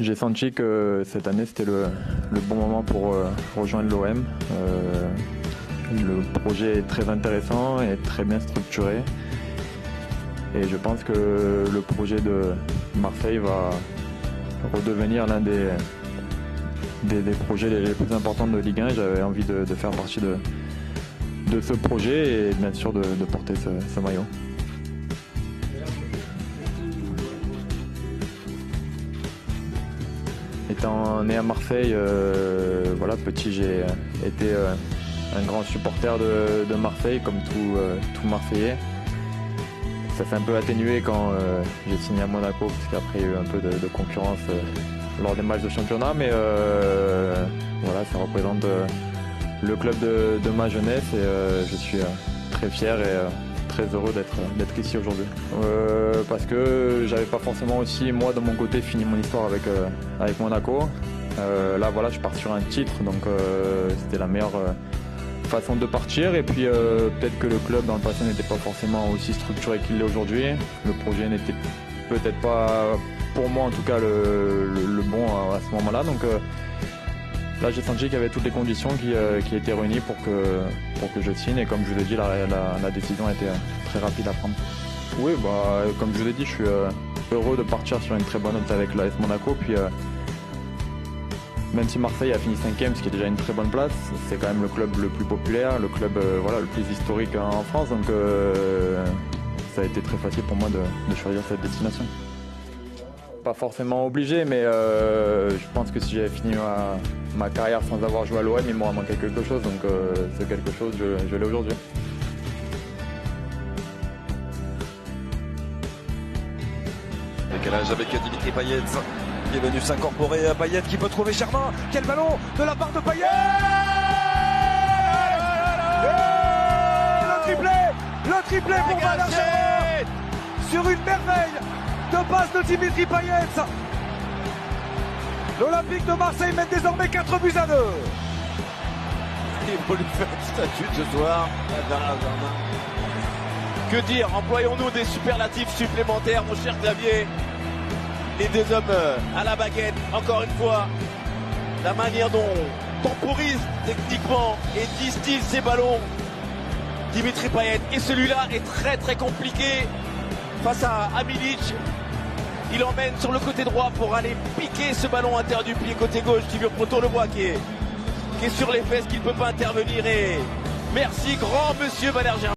J'ai senti que cette année c'était le bon moment pour rejoindre l'OM. Le projet est très intéressant et très bien structuré. Et je pense que le projet de Marseille va redevenir l'un des projets les plus importants de Ligue 1. J'avais envie de faire partie de ce projet et bien sûr de porter ce maillot. Étant né à Marseille, voilà, petit, j'ai été un grand supporter de Marseille, comme tout Marseillais. Ça s'est un peu atténué quand j'ai signé à Monaco, parce qu'après il y a eu un peu de concurrence lors des matchs de championnat, mais voilà, ça représente le club de ma jeunesse et je suis très fier et très heureux d'être ici aujourd'hui. Parce que j'avais pas forcément aussi, moi de mon côté, fini mon histoire avec Monaco. Là voilà, je pars sur un titre, donc c'était la meilleure façon de partir. Et puis peut-être que le club dans le passé n'était pas forcément aussi structuré qu'il l'est aujourd'hui. Le projet n'était peut-être pas, pour moi en tout cas, le bon à ce moment-là. Donc là j'ai senti qu'il y avait toutes les conditions qui étaient réunies pour que je signe. Et comme je vous ai dit, la décision a été très rapide à prendre. Oui, bah, comme je vous ai dit, je suis heureux de partir sur une très bonne note avec l'AS Monaco. Puis même si Marseille a fini 5e, ce qui est déjà une très bonne place, c'est quand même le club le plus populaire, le club voilà, le plus historique en France. Donc ça a été très facile pour moi de choisir cette destination. Pas forcément obligé, mais je pense que si j'avais fini ma carrière sans avoir joué à l'OM, il m'aurait manqué quelque chose. Donc c'est quelque chose, je l'ai aujourd'hui. Décalage avec Dimitri Payet qui est venu s'incorporer. Payet qui peut trouver Germain. Quel ballon de la part de Payet. Le triplé pour Valère Germain sur une merveille de passe de Dimitri Payet. L'Olympique de Marseille mène désormais 4-2. Il faut lui faire une statue ce soir. Que dire, employons-nous des superlatifs supplémentaires, mon cher Xavier. Les deux hommes à la baguette, encore une fois. La manière dont temporise techniquement et distille ses ballons Dimitri Payet. Et celui-là est très très compliqué face à Milic. Il emmène sur le côté droit pour aller piquer ce ballon intérieur du pied côté gauche. Tibio Proto le voit qui est sur les fesses, qui ne peut pas intervenir. Et merci grand monsieur Valère Germain.